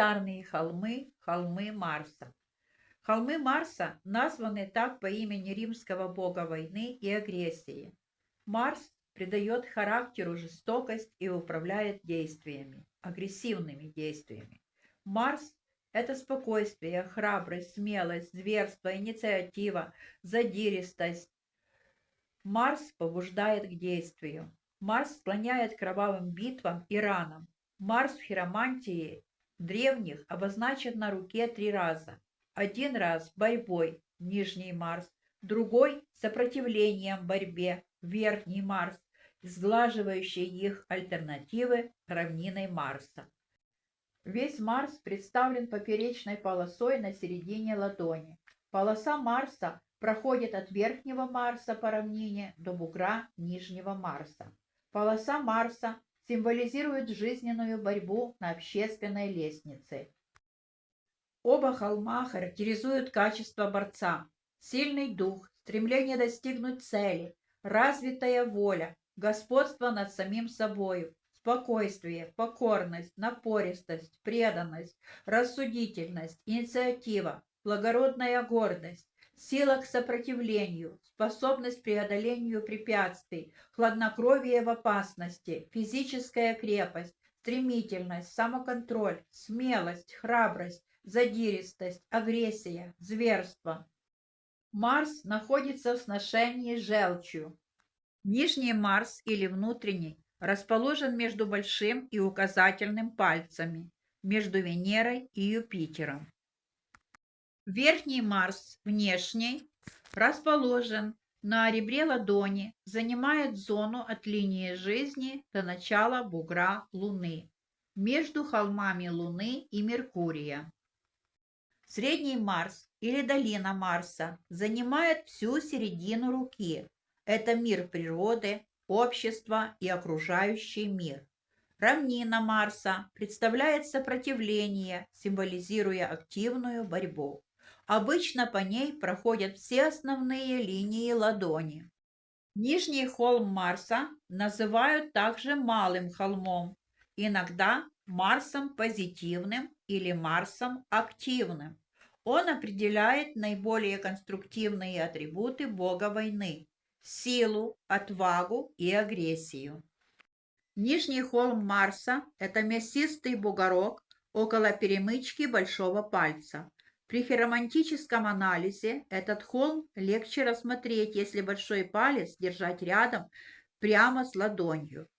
планетарные холмы, холмы Марса. Холмы Марса названы так по имени римского бога войны и агрессии. Марс придает характеру жестокость и управляет действиями, агрессивными действиями. Марс– это спокойствие, храбрость, смелость, зверство, инициатива, задиристость. Марс побуждает к действию. Марс склоняет к кровавым битвам и ранам. Марс в хиромантии древних обозначен на руке 3 раза. Один раз борьбой, нижний Марс, другой сопротивлением борьбе, верхний Марс, сглаживающий их альтернативы равниной Марса. Весь Марс представлен поперечной полосой на середине ладони. Полоса Марса проходит от верхнего Марса по равнине до бугра нижнего Марса. Полоса Марса символизирует жизненную борьбу на общественной лестнице. Оба холма характеризуют качество борца: сильный дух, стремление достигнуть цели, развитая воля, господство над самим собою, спокойствие, покорность, напористость, преданность, рассудительность, инициатива, благородная гордость, сила к сопротивлению, способность к преодолению препятствий, хладнокровие в опасности, физическая крепость, стремительность, самоконтроль, смелость, храбрость, задиристость, агрессия, зверство. Марс находится в сношении с желчью. Нижний Марс или внутренний расположен между большим и указательным пальцами, между Венерой и Юпитером. Верхний Марс, внешний, расположен на ребре ладони, занимает зону от линии жизни до начала бугра Луны, между холмами Луны и Меркурия. Средний Марс или долина Марса занимает всю середину руки. Это мир природы, общество и окружающий мир. Равнина Марса представляет сопротивление, символизируя активную борьбу. Обычно по ней проходят все основные линии ладони. Нижний холм Марса называют также малым холмом, иногда Марсом позитивным или Марсом активным. Он определяет наиболее конструктивные атрибуты бога войны – силу, отвагу и агрессию. Нижний холм Марса – это мясистый бугорок около перемычки большого пальца. При хиромантическом анализе этот холм легче рассмотреть, если большой палец держать рядом прямо с ладонью.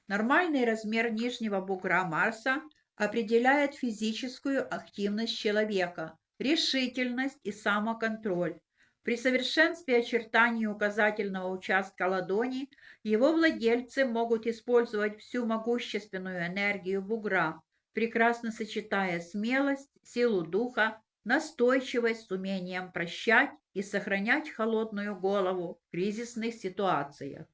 Нормальный размер нижнего бугра Марса определяет физическую активность человека, решительность и самоконтроль. При совершенстве очертаний указательного участка ладони его владельцы могут использовать всю могущественную энергию бугра, прекрасно сочетая смелость, силу духа, настойчивость с умением прощать и сохранять холодную голову в кризисных ситуациях.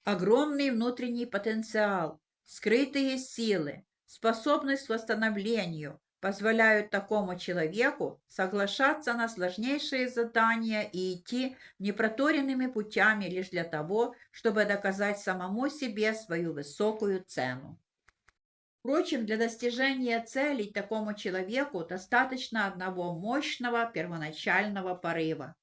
Огромный внутренний потенциал, скрытые силы, способность к восстановлению позволяют такому человеку соглашаться на сложнейшие задания и идти непроторенными путями лишь для того, чтобы доказать самому себе свою высокую цену. Впрочем, для достижения целей такому человеку достаточно одного мощного первоначального порыва.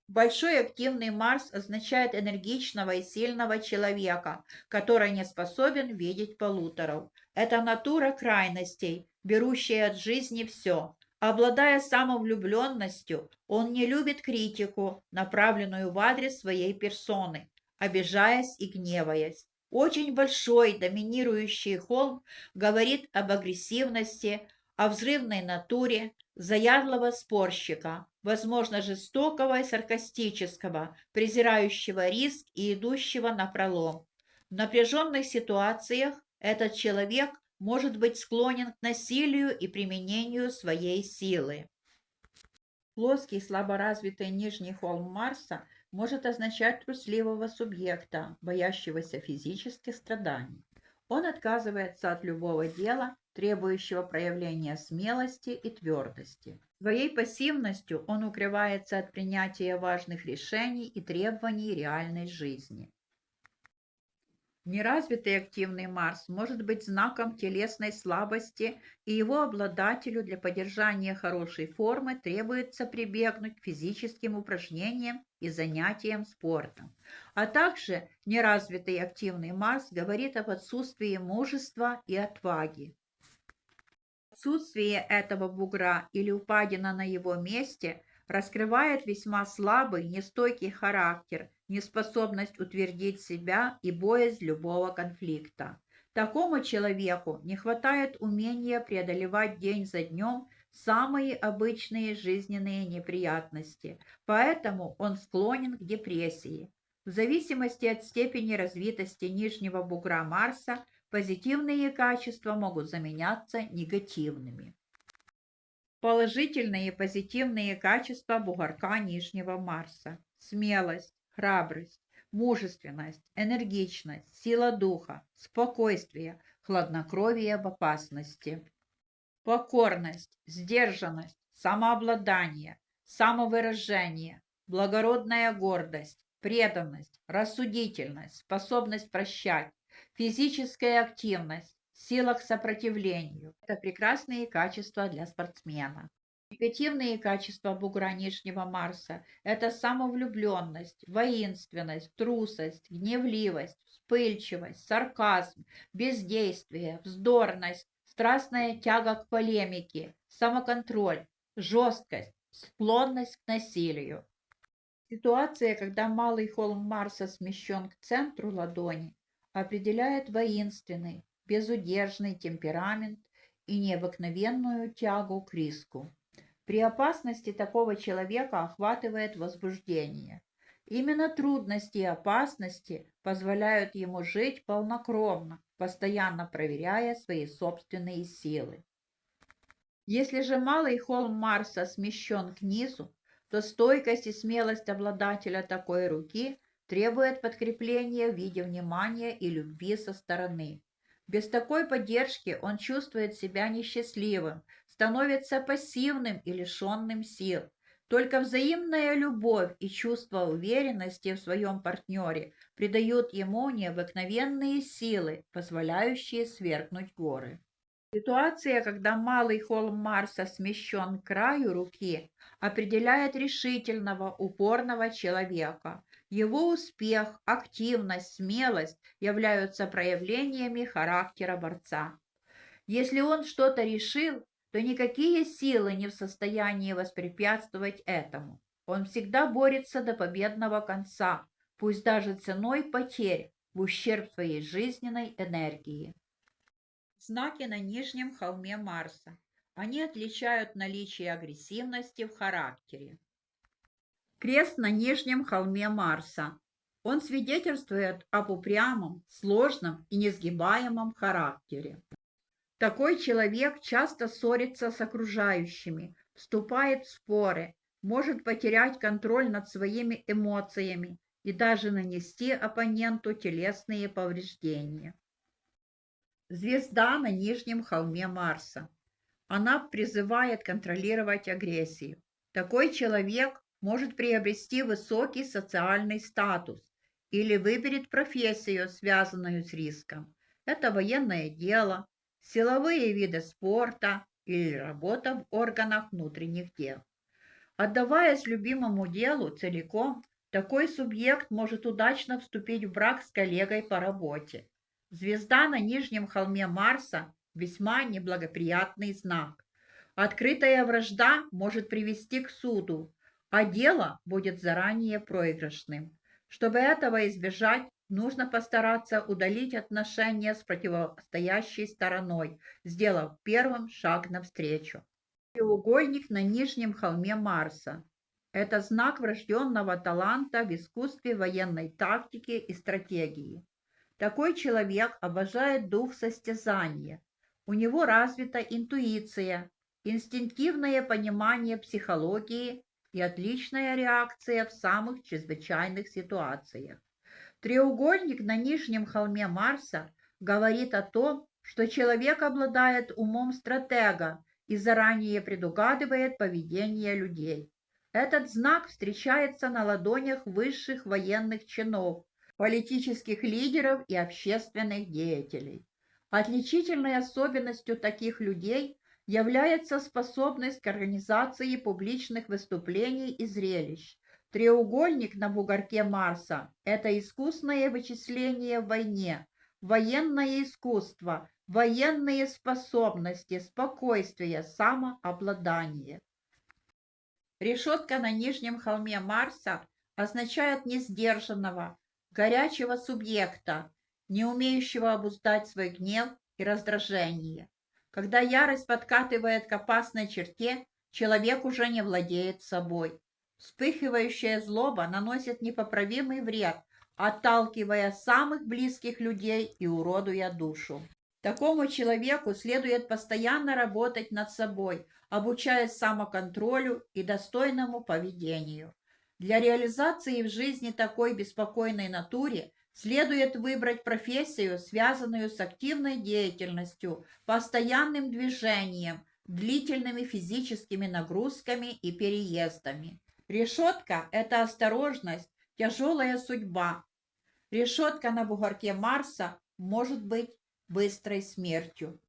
Большой активный Марс означает энергичного и сильного человека, который не способен видеть полуторов. Это натура крайностей, берущая от жизни все. Обладая самовлюбленностью, он не любит критику, направленную в адрес своей персоны, обижаясь и гневаясь. Очень большой доминирующий холм говорит об агрессивности, о взрывной натуре заядлого спорщика, возможно, жестокого и саркастического, презирающего риск и идущего напролом. В напряженных ситуациях этот человек может быть склонен к насилию и применению своей силы. Плоский слаборазвитый нижний холм Марса может означать трусливого субъекта, боящегося физических страданий. Он отказывается от любого дела, требующего проявления смелости и твердости. Своей пассивностью он укрывается от принятия важных решений и требований реальной жизни. Неразвитый активный Марс может быть знаком телесной слабости, и его обладателю для поддержания хорошей формы требуется прибегнуть к физическим упражнениям и занятиям спортом. А также неразвитый активный Марс говорит об отсутствии мужества и отваги. Отсутствие этого бугра или упадина на его месте раскрывает весьма слабый, нестойкий характер, неспособность утвердить себя и боязнь любого конфликта. Такому человеку не хватает умения преодолевать день за днем самые обычные жизненные неприятности, поэтому он склонен к депрессии. В зависимости от степени развитости нижнего бугра Марса позитивные качества могут заменяться негативными. Положительные и позитивные качества бугорка нижнего Марса: смелость, храбрость, мужественность, энергичность, сила духа, спокойствие, хладнокровие в опасности, покорность, сдержанность, самообладание, самовыражение, благородная гордость, преданность, рассудительность, способность прощать, физическая активность, сила к сопротивлению. Это прекрасные качества для спортсмена. Негативные качества бугра нижнего Марса – это самовлюбленность, воинственность, трусость, гневливость, вспыльчивость, сарказм, бездействие, вздорность, страстная тяга к полемике, самоконтроль, жесткость, склонность к насилию. Ситуация, когда малый холм Марса смещен к центру ладони, определяет воинственный, безудержный темперамент и необыкновенную тягу к риску. При опасности такого человека охватывает возбуждение. Именно трудности и опасности позволяют ему жить полнокровно, постоянно проверяя свои собственные силы. Если же малый холм Марса смещен к низу, то стойкость и смелость обладателя такой руки требует подкрепления в виде внимания и любви со стороны. Без такой поддержки он чувствует себя несчастливым, становится пассивным и лишенным сил. Только взаимная любовь и чувство уверенности в своем партнере придают ему необыкновенные силы, позволяющие свергнуть горы. Ситуация, когда малый холм Марса смещен к краю руки, определяет решительного, упорного человека. Его успех, активность, смелость являются проявлениями характера борца. Если он что-то решил, то никакие силы не в состоянии воспрепятствовать этому. Он всегда борется до победного конца, пусть даже ценой потерь, в ущерб своей жизненной энергии. Знаки на нижнем холме Марса. Они отличают наличие агрессивности в характере. Крест на нижнем холме Марса. Он свидетельствует об упрямом, сложном и несгибаемом характере. Такой человек часто ссорится с окружающими, вступает в споры, может потерять контроль над своими эмоциями и даже нанести оппоненту телесные повреждения. Звезда на нижнем холме Марса. Она призывает контролировать агрессию. Такой человек может приобрести высокий социальный статус или выберет профессию, связанную с риском. Это военное дело, силовые виды спорта или работа в органах внутренних дел. Отдаваясь любимому делу целиком, такой субъект может удачно вступить в брак с коллегой по работе. Звезда на нижнем холме Марса – весьма неблагоприятный знак. Открытая вражда может привести к суду, а дело будет заранее проигрышным. Чтобы этого избежать, нужно постараться удалить отношения с противостоящей стороной, сделав первым шаг навстречу. Треугольник на нижнем холме Марса – это знак врожденного таланта в искусстве военной тактики и стратегии. Такой человек обожает дух состязания. У него развита интуиция, инстинктивное понимание психологии и отличная реакция в самых чрезвычайных ситуациях. Треугольник на нижнем холме Марса говорит о том, что человек обладает умом стратега и заранее предугадывает поведение людей. Этот знак встречается на ладонях высших военных чинов, политических лидеров и общественных деятелей. Отличительной особенностью таких людей является способность к организации публичных выступлений и зрелищ. Треугольник на бугорке Марса – это искусное вычисление в войне, военное искусство, военные способности, спокойствие, самообладание. Решетка на нижнем холме Марса означает несдержанного, горячего субъекта, не умеющего обуздать свой гнев и раздражение. Когда ярость подкатывает к опасной черте, человек уже не владеет собой. Вспыхивающая злоба наносит непоправимый вред, отталкивая самых близких людей и уродуя душу. Такому человеку следует постоянно работать над собой, обучаясь самоконтролю и достойному поведению. Для реализации в жизни такой беспокойной натуре следует выбрать профессию, связанную с активной деятельностью, постоянным движением, длительными физическими нагрузками и переездами. Решетка – это осторожность, тяжелая судьба. Решетка на бугорке Марса может быть быстрой смертью.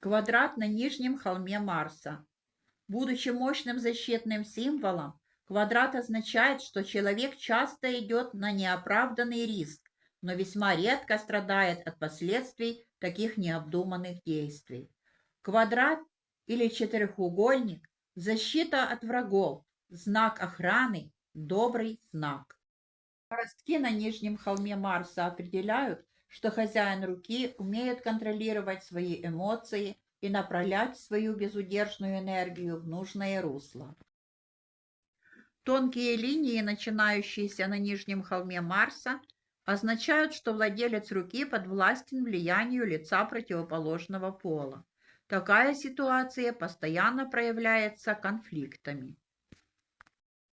Квадрат на нижнем холме Марса. Будучи мощным защитным символом, квадрат означает, что человек часто идет на неоправданный риск, но весьма редко страдает от последствий таких необдуманных действий. Квадрат или четырехугольник – защита от врагов, знак охраны, добрый знак. Ростки на нижнем холме Марса определяют, что хозяин руки умеет контролировать свои эмоции и направлять свою безудержную энергию в нужное русло. Тонкие линии, начинающиеся на нижнем холме Марса, означают, что владелец руки подвластен влиянию лица противоположного пола. Такая ситуация постоянно проявляется конфликтами.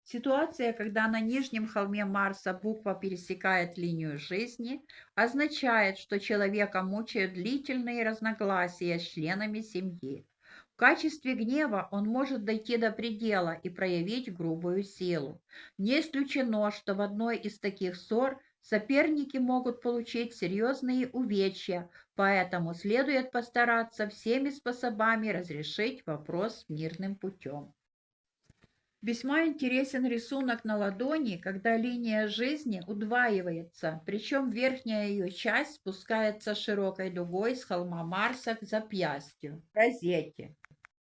Ситуация, когда на нижнем холме Марса буква пересекает линию жизни, означает, что человека мучают длительные разногласия с членами семьи. В качестве гнева он может дойти до предела и проявить грубую силу. Не исключено, что в одной из таких ссор соперники могут получить серьезные увечья, поэтому следует постараться всеми способами разрешить вопрос мирным путем. Весьма интересен рисунок на ладони, когда линия жизни удваивается, причем верхняя ее часть спускается широкой дугой с холма Марса к запястью, розетке.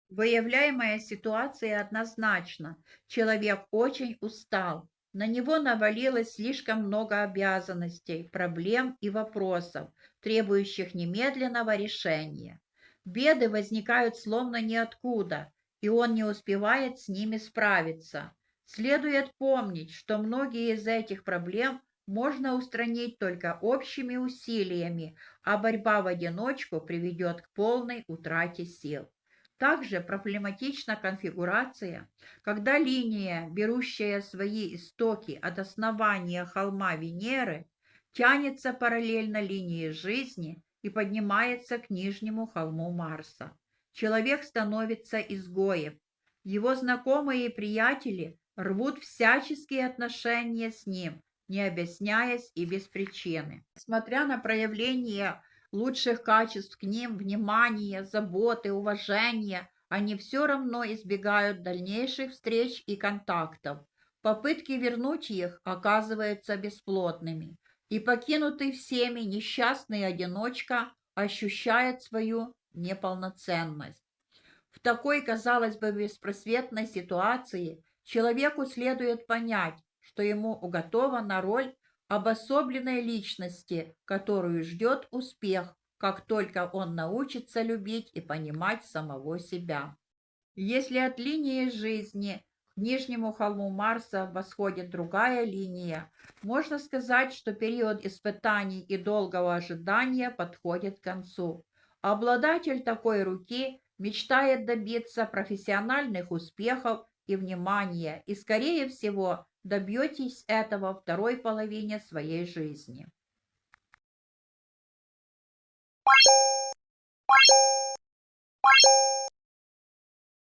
Выявляемая ситуация однозначна. Человек очень устал. На него навалилось слишком много обязанностей, проблем и вопросов, требующих немедленного решения. Беды возникают словно ниоткуда, и он не успевает с ними справиться. Следует помнить, что многие из этих проблем можно устранить только общими усилиями, а борьба в одиночку приведет к полной утрате сил. Также проблематична конфигурация, когда линия, берущая свои истоки от основания холма Венеры, тянется параллельно линии жизни и поднимается к нижнему холму Марса. Человек становится изгоем. Его знакомые и приятели рвут всяческие отношения с ним, не объясняясь и без причины. Несмотря на проявление лучших качеств к ним, внимания, заботы, уважения, они все равно избегают дальнейших встреч и контактов. Попытки вернуть их оказываются бесплодными, и покинутый всеми несчастный одиночка ощущает свою неполноценность. В такой, казалось бы, беспросветной ситуации человеку следует понять, что ему уготована роль обособленной личности, которую ждет успех, как только он научится любить и понимать самого себя. Если от линии жизни к нижнему холму Марса восходит другая линия, можно сказать, что период испытаний и долгого ожидания подходит к концу. Обладатель такой руки мечтает добиться профессиональных успехов и внимания, и, скорее всего, добьетесь этого во второй половине своей жизни.